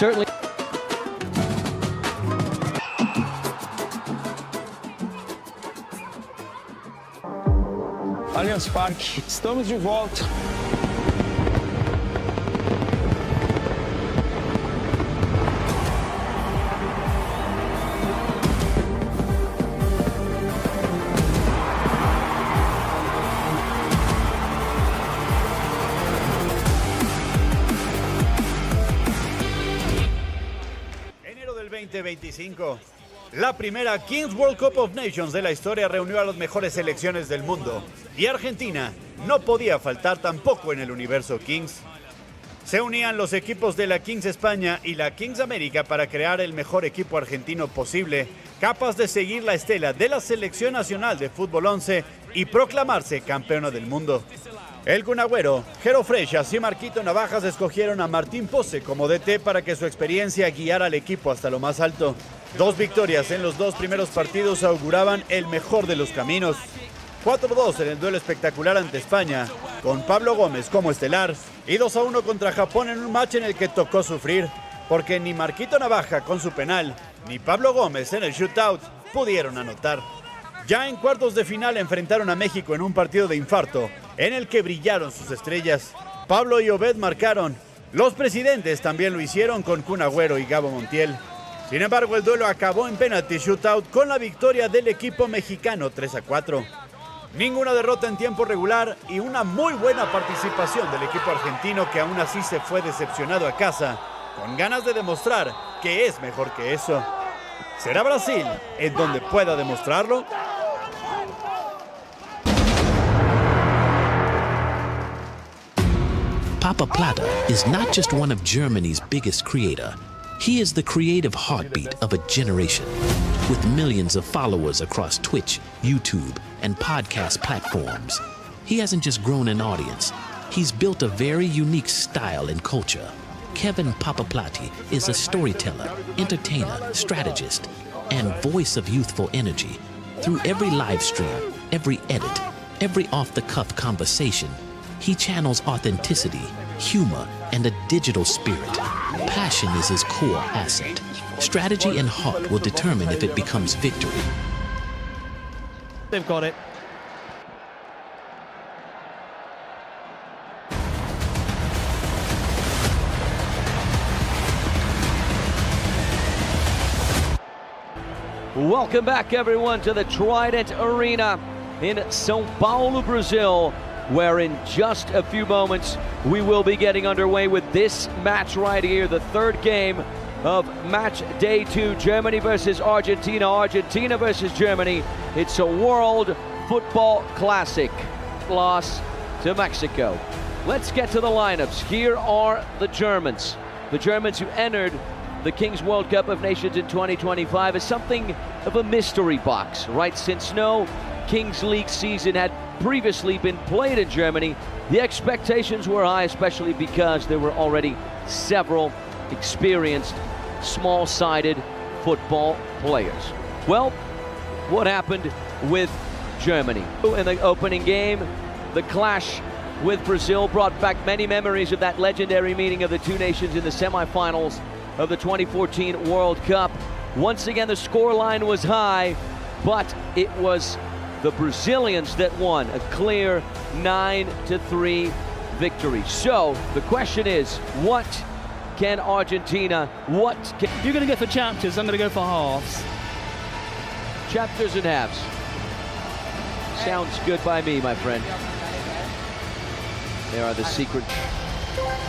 Certainly. Allianz Parque, estamos de volta. Enero del 2025. La primera Kings World Cup of Nations de la historia reunió a las mejores selecciones del mundo y Argentina no podía faltar tampoco en el universo Kings. Se unían los equipos de la Kings España y la Kings América para crear el mejor equipo argentino posible, capaz de seguir la estela de la Selección Nacional de Fútbol 11 y proclamarse campeona del mundo. El Kun Agüero, Jero Freixas y Markito Navajas escogieron a Martín Pose como DT para que su experiencia guiara al equipo hasta lo más alto. 2 victorias en los 2 primeros partidos auguraban el mejor de los caminos. 4-2 en el duelo espectacular ante España, con Pablo Gómez como estelar, y 2-1 contra Japón en un match en el que tocó sufrir, porque ni Markito Navaja con su penal, ni Pablo Gómez en el shootout pudieron anotar. Ya en cuartos de final enfrentaron a México en un partido de infarto, en el que brillaron sus estrellas. Pablo y Obed marcaron. Los presidentes también lo hicieron con Kun Agüero y Gabo Montiel. Sin embargo, el duelo acabó en penalty shootout con la victoria del equipo mexicano 3-4. Ninguna derrota en tiempo regular y una muy buena participación del equipo argentino, que aún así se fue decepcionado a casa, con ganas de demostrar que es mejor que eso. ¿Será Brasil en donde pueda demostrarlo? Papaplate is not just one of Germany's biggest creator. He is the creative heartbeat of a generation. With millions of followers across Twitch, YouTube, and podcast platforms, he hasn't just grown an audience, he's built a very unique style and culture. Kevin Papaplate is a storyteller, entertainer, strategist, and voice of youthful energy. Through every live stream, every edit, every off-the-cuff conversation, he channels authenticity, humor, and a digital spirit. Passion is his core asset. Strategy and heart will determine if it becomes victory. They've got it. Welcome back, everyone, to the Trident Arena in São Paulo, Brazil, where in just a few moments we will be getting underway with this match right here, the third game of match day 2, Germany versus Argentina, Argentina versus Germany. It's a World Football Classic. Loss to Mexico. Let's get to the lineups. Here are the Germans. The Germans who entered the Kings World Cup of Nations in 2025 as something of a mystery box, right? Since no Kings League season had previously been played in Germany, the expectations were high, especially because there were already several experienced, small-sided football players. Well, what happened with Germany? In the opening game, the clash with Brazil brought back many memories of that legendary meeting of the two nations in the semifinals of the 2014 World Cup. Once again, the scoreline was high, but it was the Brazilians that won, a clear 9-3 victory. So the question is, what can Argentina, You're going to go for chapters, I'm going to go for halves. Chapters and halves. Sounds good by me, my friend. There are the secret,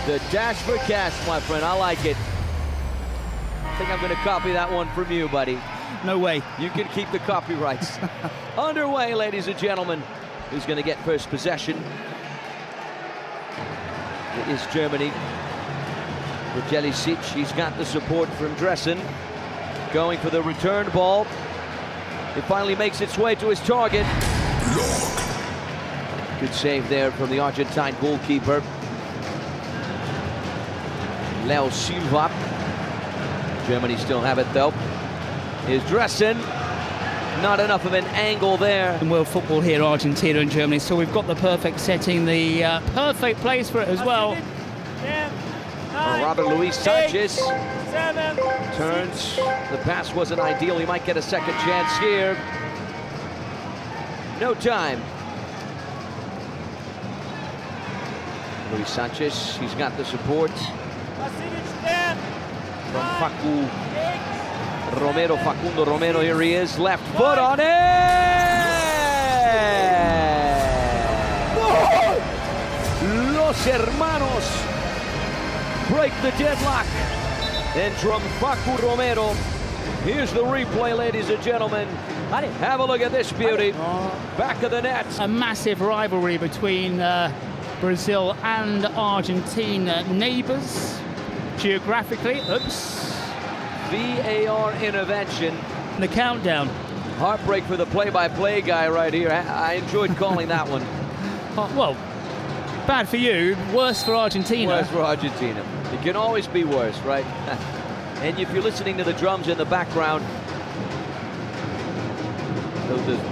the dash for cash, my friend. I like it. I think I'm going to copy that one from you, buddy. No way. You can keep the copyrights. Underway, ladies and gentlemen. Who's going to get first possession? It is Germany. With Jelicic, he's got the support from Dressen. Going for the return ball. It finally makes its way to his target. Good save there from the Argentine goalkeeper. Leo Silva. Germany still have it though. Here's Dressen. Not enough of an angle there. In world football here, Argentina and Germany, so we've got the perfect setting, the perfect place for it as well. Robert Luis Sanchez Turns. The pass wasn't ideal. He might get a second chance here. No time. Luis Sanchez, he's got the support from Facundo Romero, here he is, left foot on it! Los hermanos break the deadlock. And from Facu Romero, here's the replay, ladies and gentlemen. Have a look at this beauty. Back of the net. A massive rivalry between Brazil and Argentina, neighbors geographically. Oops. VAR intervention. The countdown. Heartbreak for the play-by-play guy right here. I enjoyed calling that one. Well, bad for you, worse for Argentina. Worse for Argentina. It can always be worse, right? And if you're listening to the drums in the background,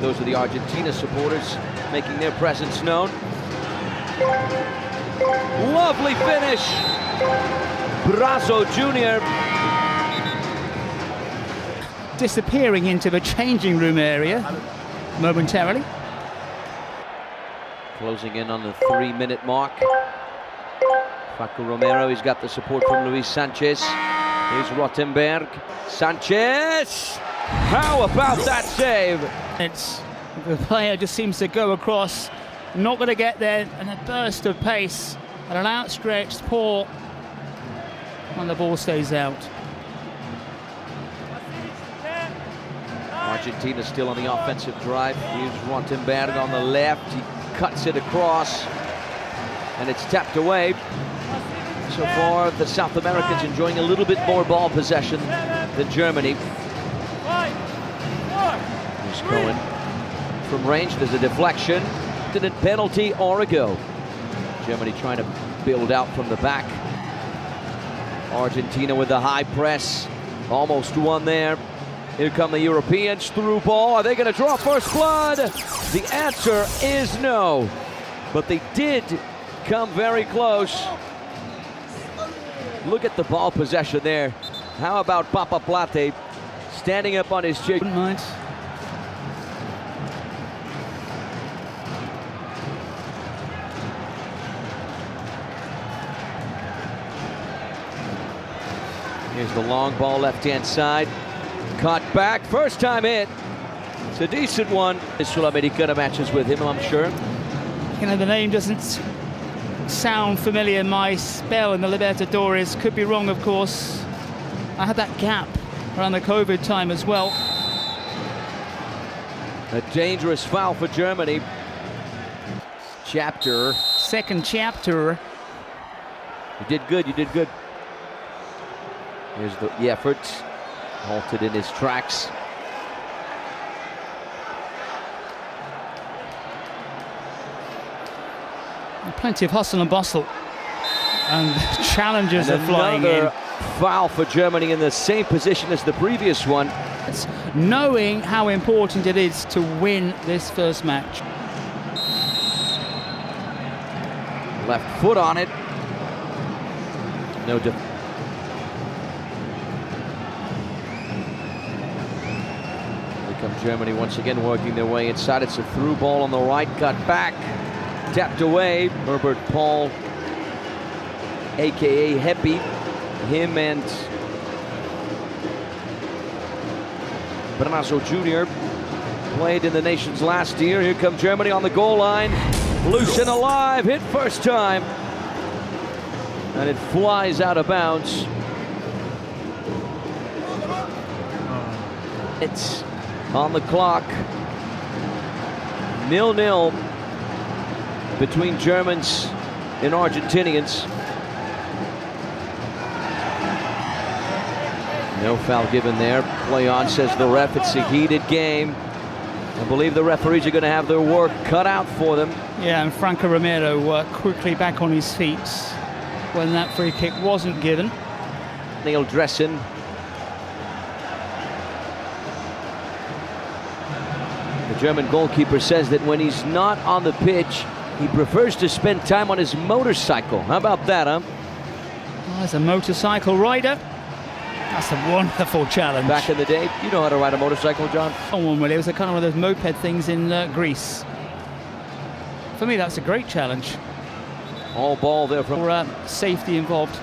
those are the Argentina supporters making their presence known. Lovely finish. Brazo Jr. Disappearing into the changing room area momentarily. Closing in on the 3-minute mark. Facu Romero, he's got the support from Luis Sanchez. Here's Rottenberg. Sanchez! How about that save? The player just seems to go across, not going to get there, and a burst of pace and an outstretched paw, and the ball stays out. Argentina still on the offensive drive. Here's Rottenberg on the left. He cuts it across, and it's tapped away. So far, the South Americans enjoying a little bit more ball possession than Germany. Here's Cohen from range. There's a deflection. Penalty or a go. Germany trying to build out from the back. Argentina with the high press. Almost won there. Here come the Europeans. Through ball. Are they going to draw first blood? The answer is no. But they did come very close. Look at the ball possession there. How about Papaplate standing up on his chick? Wouldn't mind. Here's the long ball left-hand side. Caught back. First time hit. It's a decent one. This Sudamericana matches with him, I'm sure. You know, the name doesn't sound familiar. My spell in the Libertadores could be wrong, of course. I had that gap around the COVID time as well. A dangerous foul for Germany. Chapter. Second chapter. You did good, you did good. Here's the effort. Halted in his tracks. Plenty of hustle and bustle. And challenges are flying in. Foul for Germany in the same position as the previous one. It's knowing how important it is to win this first match. Left foot on it. No Here come Germany once again working their way inside. It's a through ball on the right, cut back, tapped away. Herbert Paul, aka Happy, him and Brazo Jr. played in the nations last year. Here come Germany on the goal line, loose and alive, hit first time, and it flies out of bounds. It's on the clock. 0-0 between Germans and Argentinians. No foul given there. Play on, says the ref. It's a heated game. I believe the referees are going to have their work cut out for them. Yeah, and Franco Romero quickly back on his feet when that free kick wasn't given. Neil Dressen. The German goalkeeper says that when he's not on the pitch, he prefers to spend time on his motorcycle. How about that, huh? Well, there's a motorcycle rider. That's a wonderful challenge. Back in the day, you know how to ride a motorcycle, John? One really. It was a kind of one of those moped things in Greece. For me, that's a great challenge. All ball there from... For safety involved.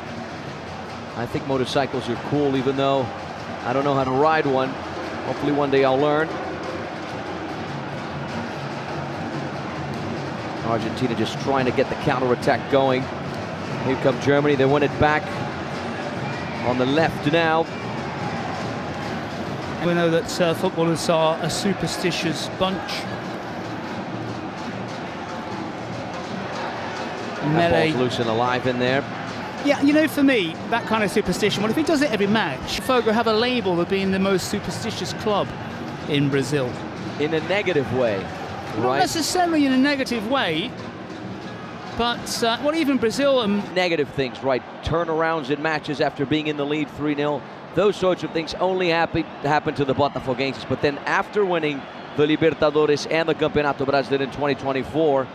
I think motorcycles are cool, even though I don't know how to ride one. Hopefully one day I'll learn. Argentina just trying to get the counterattack going. Here come Germany. They win it back on the left now. We know that footballers are a superstitious bunch. That ball's loose and alive in there. Yeah, you know, for me, that kind of superstition, well, if he does it every match, Fogo have a label of being the most superstitious club in Brazil. In a negative way, Not right? necessarily in a negative way, but, well, even Brazil... Negative things, right? Turnarounds in matches after being in the lead 3-0. Those sorts of things only happen to the Botafoguenses. But then after winning the Libertadores and the Campeonato Brasileiro in 2024,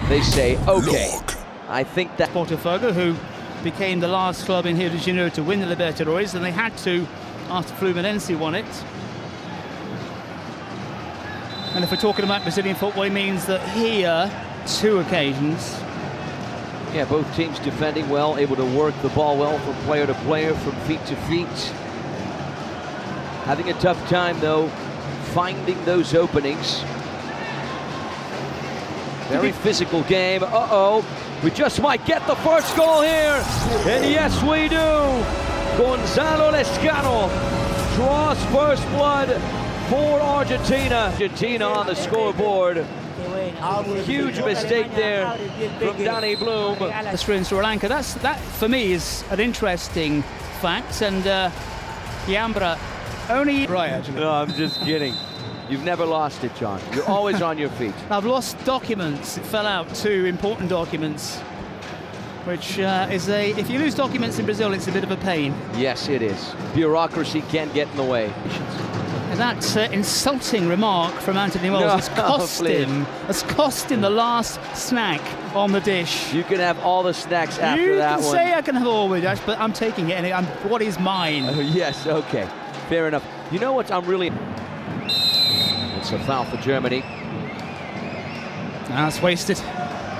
they say, okay, I think that... Botafogo, who became the last club in Rio de Janeiro to win the Libertadores, and they had to after Fluminense won it. And if we're talking about Brazilian football, it means that here, 2 occasions. Yeah, both teams defending well, able to work the ball well from player to player, from feet to feet. Having a tough time, though, finding those openings. Very physical game. Uh-oh. We just might get the first goal here. And yes, we do. Gonzalo Lescano draws first blood for Argentina. Argentina on the scoreboard. Huge mistake there from Danny Bloom. That's in Sri Lanka. That for me is an interesting fact. And Yambra only... Right, actually. No, I'm just kidding. You've never lost it, John. You're always on your feet. I've lost documents. It fell out, 2 important documents, which is a... If you lose documents in Brazil, it's a bit of a pain. Yes, it is. Bureaucracy can get in the way. And that insulting remark from Anthony Wells has cost him the last snack on the dish. You can have all the snacks after that one. You can say I can have all the dish, but I'm taking it, and what is mine? Yes, okay. Fair enough. You know what I'm really... It's a foul for Germany. That's wasted.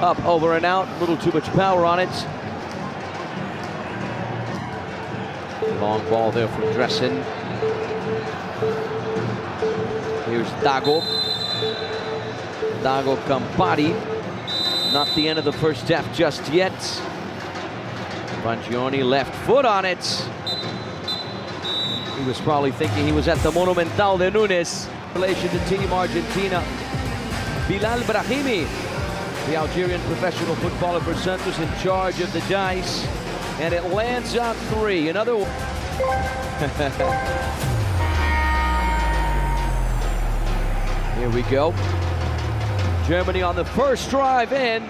Up, over and out. A little too much power on it. Long ball there from Dressen. Here's Dago. Dago Campari. Not the end of the first half just yet. Bangioni left foot on it. He was probably thinking he was at the Monumental de Nunes. Relation to Team Argentina. Bilal Brahimi, the Algerian professional footballer for Santos, in charge of the dice. And it lands on 3. Another one. Here we go. Germany on the first drive in.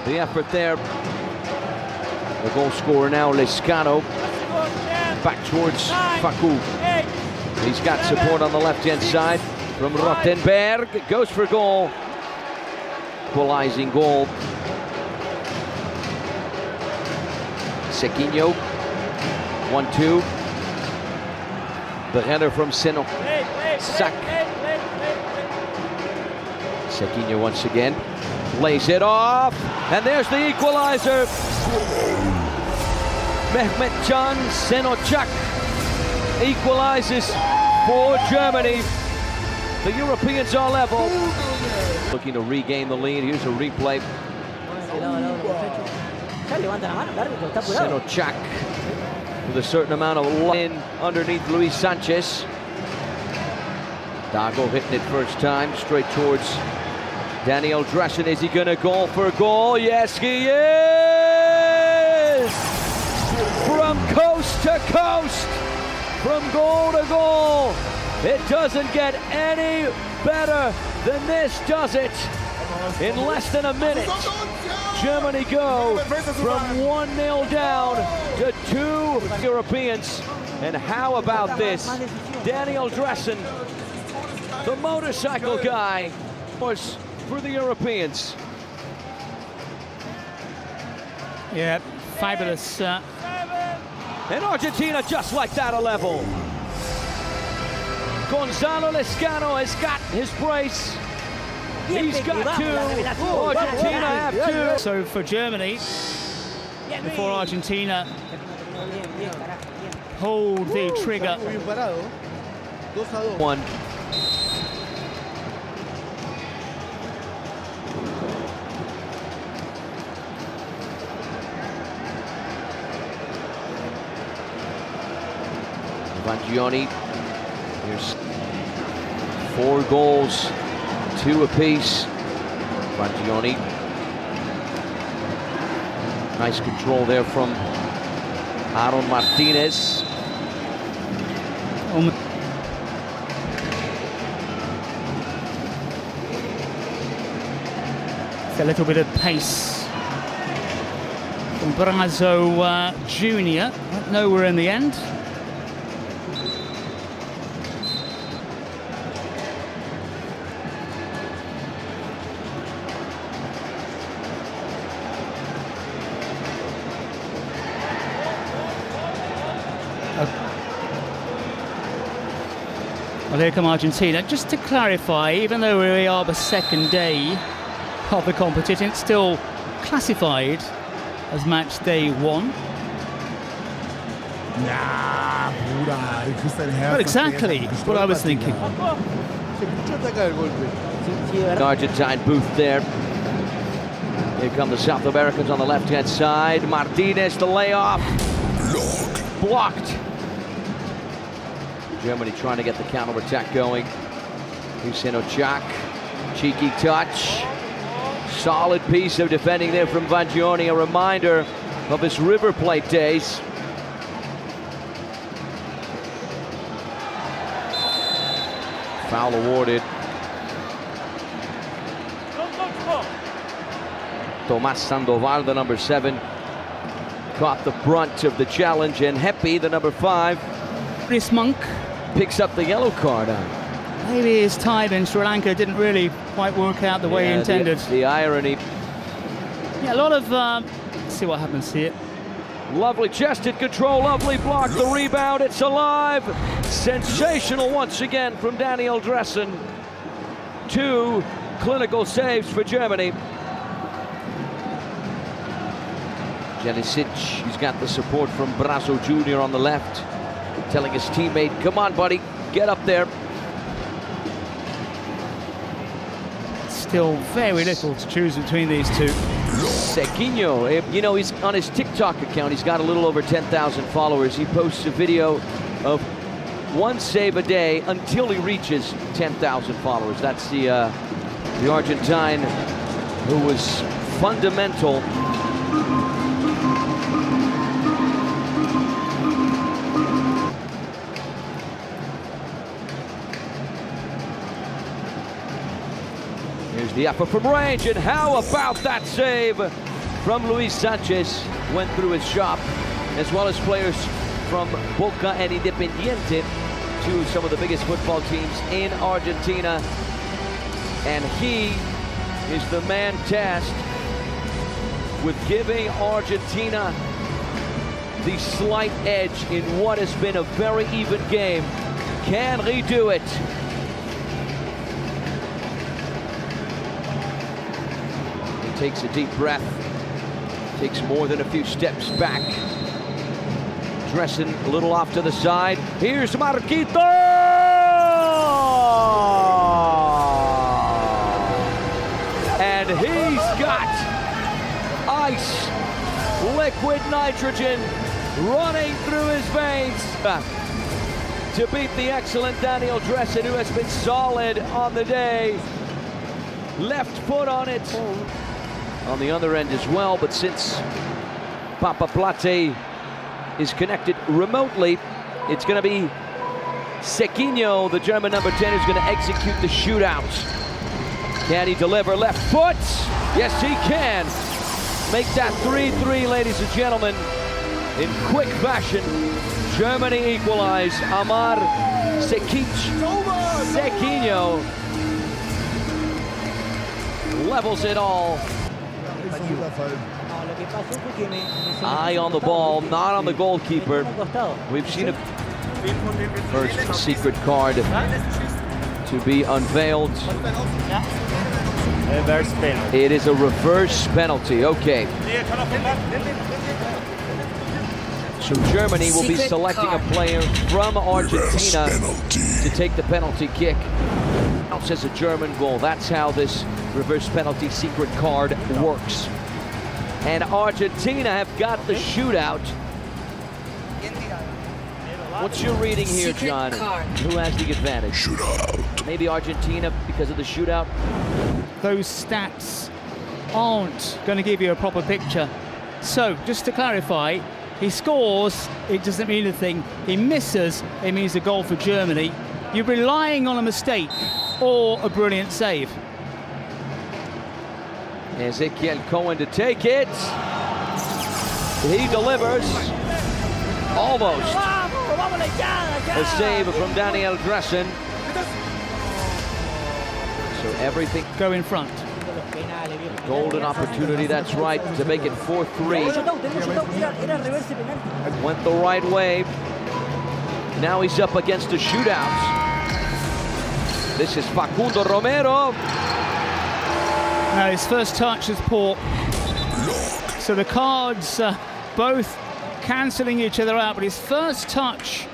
The effort there. The goal scorer now, Lescano. Back towards Facu. He's got support on the left-hand side from Rottenberg. Goes for goal. Equalizing goal. Sequinho. 1-2. The header from Seno. Sack. Sequinho once again lays it off, and there's the equalizer. Mehmetcan Senocak equalizes for Germany. The Europeans are level. Looking to regain the lead. Here's a replay. Senocak with a certain amount of line underneath Luis Sanchez. Dago hitting it first time, straight towards Daniel Dressen. Is he going to go for goal? Yes, he is! From coast to coast, from goal to goal. It doesn't get any better than this, does it? In less than a minute, Germany go from 1-0 down to 2 Europeans. And how about this? Daniel Dressen, the motorcycle guy, was for the Europeans. Yeah, fabulous And Argentina just like that a level. Gonzalo Lescano has got his brace. He's got two. Argentina have two. So for Germany, before Argentina hold the trigger. One. Vangioni, here's 4 goals, 2 apiece. Vangioni, nice control there from Aaron Martinez. It's a little bit of pace from Brazo Jr. Nowhere in the end. Well, here come Argentina. Just to clarify, even though we are the second day of the competition, it's still classified as match day 1. Not exactly what I was thinking. Argentine booth there. Here come the South Americans on the left-hand side. Martinez, the layoff. Blocked. Germany trying to get the counter-attack going. Hussein Ochak, cheeky touch. Solid piece of defending there from Vangioni, a reminder of his River Plate days. Foul awarded. Tomas Sandoval, the number 7, caught the brunt of the challenge, and Hepi, the number 5, Chris Monk picks up the yellow card. Maybe his time in Sri Lanka didn't really quite work out the way he intended. The irony. Yeah, a lot of... let's see what happens here. Lovely chested control, lovely block, the rebound, it's alive. Sensational once again from Daniel Dressen. 2 clinical saves for Germany. Janisic, he's got the support from Brazo Jr. on the left, telling his teammate, come on, buddy, get up there. Still very little to choose between these two. Sequinho, you know, he's on his TikTok account, he's got a little over 10,000 followers. He posts a video of 1 save a day until he reaches 10,000 followers. That's the Argentine who was fundamental. Here's the upper from range, and how about that save from Luis Sanchez? Went through his shop, as well as players from Boca and Independiente, 2 of some of the biggest football teams in Argentina. And he is the man tasked with giving Argentina the slight edge in what has been a very even game. Can he do it? Takes a deep breath, takes more than a few steps back. Dressen a little off to the side. Here's Markito! And he's got ice, liquid nitrogen running through his veins to beat the excellent Daniel Dressen, who has been solid on the day. Left foot on it. On the other end as well, but since Papaplate is connected remotely, it's going to be Sequinho, the German number 10, who's going to execute the shootout. Can he deliver left foot? Yes, he can. Make that 3-3, ladies and gentlemen, in quick fashion. Germany equalize. Amar Sequinho levels it all. Eye on the ball, not on the goalkeeper. We've seen a first secret card to be unveiled. Reverse penalty. It is a reverse penalty. Okay. So Germany will be selecting a player from Argentina to take the penalty kick. Counts as a German goal. That's how this reverse penalty secret card works. And Argentina have got the shootout. What's your reading here, John? Who has the advantage? Shootout. Maybe Argentina because of the shootout? Those stats aren't going to give you a proper picture. So, just to clarify, he scores, it doesn't mean anything. He misses, it means a goal for Germany. You're relying on a mistake or a brilliant save. Ezekiel Cohen to take it. He delivers. Almost. A save from Daniel Dressen. So everything. Go in front. Golden opportunity, that's right, to make it 4-3. Went the right way. Now he's up against a shootout. This is Facundo Romero. Now his first touch is poor. So the cards both cancelling each other out, but his first touch,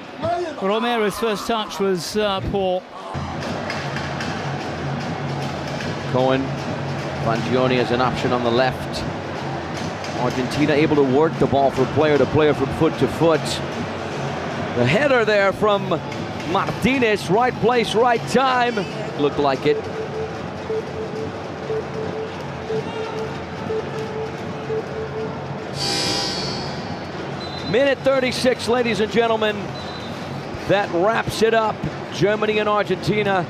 Romero's first touch was poor. Cohen, Bangioni as an option on the left. Argentina able to work the ball from player to player, from foot to foot. The header there from Martinez, right place, right time. Looked like it. Minute 36, ladies and gentlemen. That wraps it up. Germany and Argentina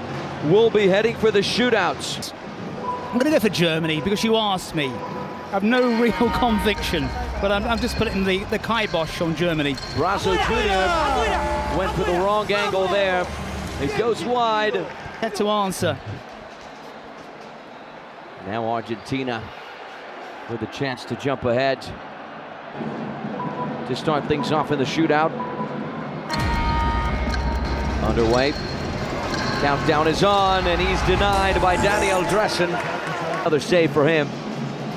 will be heading for the shootouts. I'm going to go for Germany because you asked me. I have no real conviction, but I'm just putting the kibosh on Germany. Brazo Jr. went for the wrong angle there. It goes wide. Had to answer. Now Argentina with a chance to jump ahead to start things off in the shootout. Underway. Countdown is on, and he's denied by Daniel Dressen. Another save for him.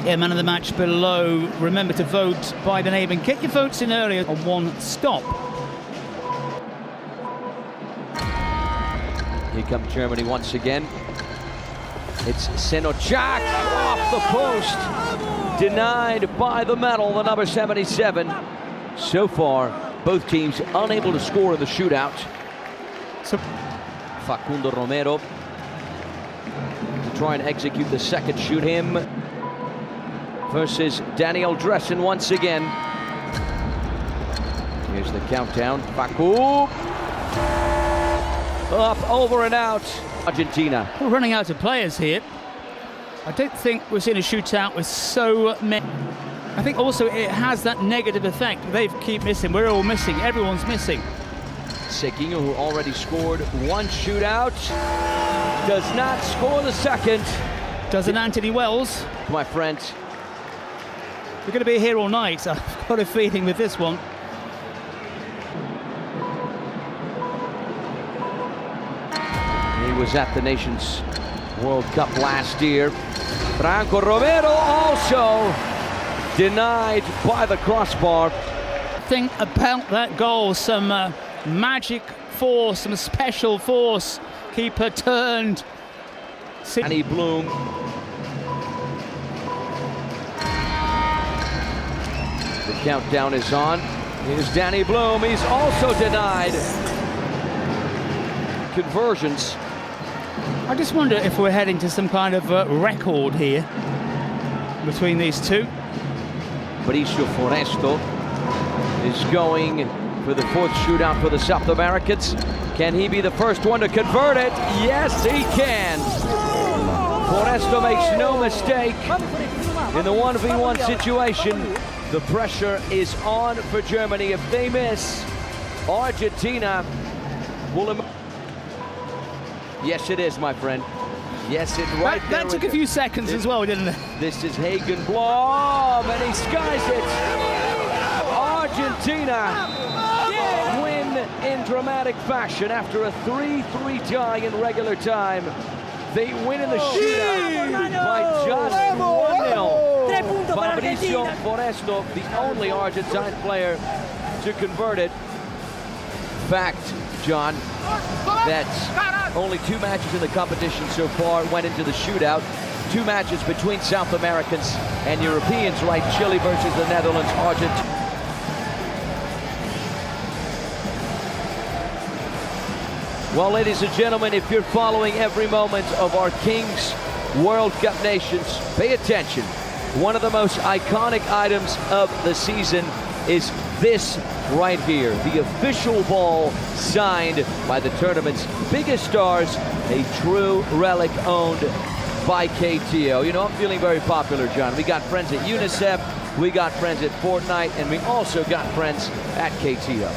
Yeah, man of the match below. Remember to vote by the name and get your votes in earlier on one stop. Here comes Germany once again. It's Senocak off the post. Denied by the medal, the number 77. So far, both teams unable to score in the shootout. So Facundo Romero to try and execute the second shoot, him versus Daniel Dressen once again. Here's the countdown. Facu up, over and out. Argentina. we're running out of players here. I don't think we're seeing a shootout with so many. I think also it has that negative effect. They keep missing. We're all missing. Everyone's missing. Seguinho, who already scored one shootout, does not score the second. Doesn't Anthony Wells? My friend. We're going to be here all night. I've got a feeling with this one. He was at the Nations World Cup last year. Franco Romero also denied by the crossbar. Think about that goal. Some magic force, some special force. Keeper turned. Danny Bloom. The countdown is on. Here's Danny Bloom. He's also denied. Conversions. I just wonder if we're heading to some kind of record here between these two. Mauricio Foresto is going for the fourth shootout for the South Americans. Can he be the first one to convert it? Yes, he can. Foresto makes no mistake. In the 1v1 situation, the pressure is on for Germany. If they miss, Argentina will... Yes, it is, my friend. Yes, it right there. That took a few seconds as well, didn't it? This is Hagen Blom, and he skies it. Argentina win in dramatic fashion after a 3-3 tie in regular time. They win in the shootout by just 1-0. Fabricio Foresto, the only Argentine player to convert it. Fact, John, that only 2 matches in the competition so far went into the shootout. 2 matches between South Americans and Europeans, right? Chile versus the Netherlands, Argentina. Well, ladies and gentlemen, if you're following every moment of our Kings World Cup nations, pay attention. One of the most iconic items of the season is this right here, the official ball signed by the tournament's biggest stars, a true relic owned by KTO. You know, I'm feeling very popular, John. We got friends at UNICEF, we got friends at Fortnite, and we also got friends at KTO.